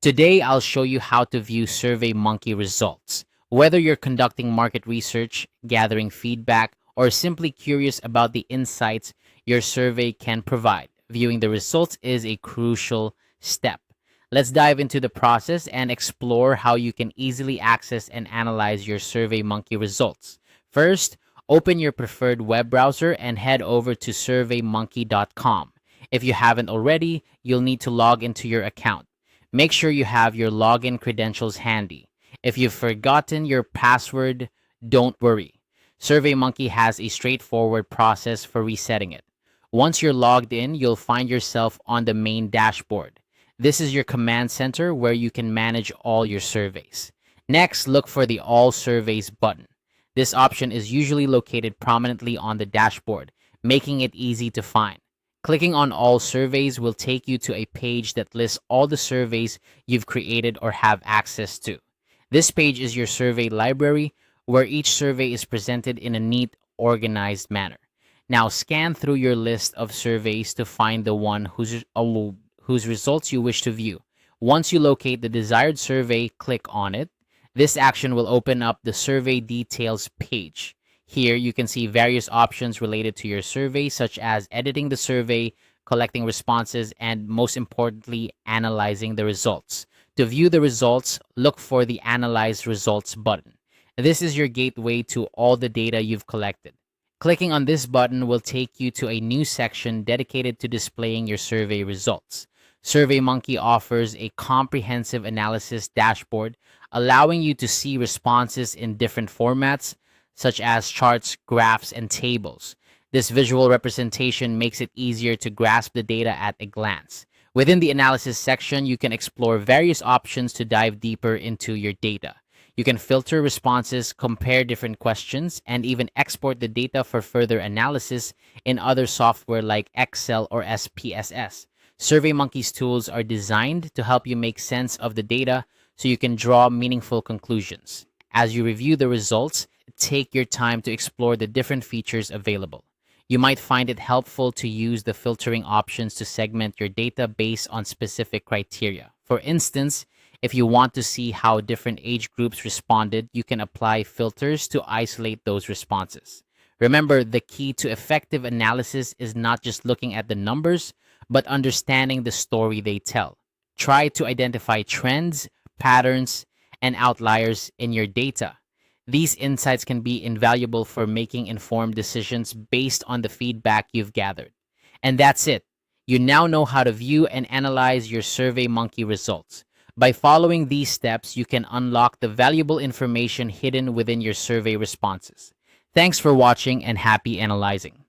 Today, I'll show you how to view SurveyMonkey results. Whether you're conducting market research, gathering feedback, or simply curious about the insights your survey can provide, viewing the results is a crucial step. Let's dive into the process and explore how you can easily access and analyze your SurveyMonkey results. First, open your preferred web browser and head over to surveymonkey.com. If you haven't already, you'll need to log into your account. Make sure you have your login credentials handy. If you've forgotten your password, don't worry. SurveyMonkey has a straightforward process for resetting it. Once you're logged in, you'll find yourself on the main dashboard. This is your command center where you can manage all your surveys. Next, look for the All Surveys button. This option is usually located prominently on the dashboard, making it easy to find. Clicking on All Surveys will take you to a page that lists all the surveys you've created or have access to. This page is your survey library, where each survey is presented in a neat, organized manner. Now scan through your list of surveys to find the one whose results you wish to view. Once you locate the desired survey, click on it. This action will open up the Survey Details page. Here, you can see various options related to your survey, such as editing the survey, collecting responses, and most importantly, analyzing the results. To view the results, look for the Analyze Results button. This is your gateway to all the data you've collected. Clicking on this button will take you to a new section dedicated to displaying your survey results. SurveyMonkey offers a comprehensive analysis dashboard, allowing you to see responses in different formats, such as charts, graphs, and tables. This visual representation makes it easier to grasp the data at a glance. Within the analysis section, you can explore various options to dive deeper into your data. You can filter responses, compare different questions, and even export the data for further analysis in other software like Excel or SPSS. SurveyMonkey's tools are designed to help you make sense of the data so you can draw meaningful conclusions. As you review the results, take your time to explore the different features available. You might find it helpful to use the filtering options to segment your data based on specific criteria. For instance, if you want to see how different age groups responded, you can apply filters to isolate those responses. Remember, the key to effective analysis is not just looking at the numbers, but understanding the story they tell. Try to identify trends, patterns, and outliers in your data. These insights can be invaluable for making informed decisions based on the feedback you've gathered. And that's it. You now know how to view and analyze your SurveyMonkey results. By following these steps, you can unlock the valuable information hidden within your survey responses. Thanks for watching and happy analyzing.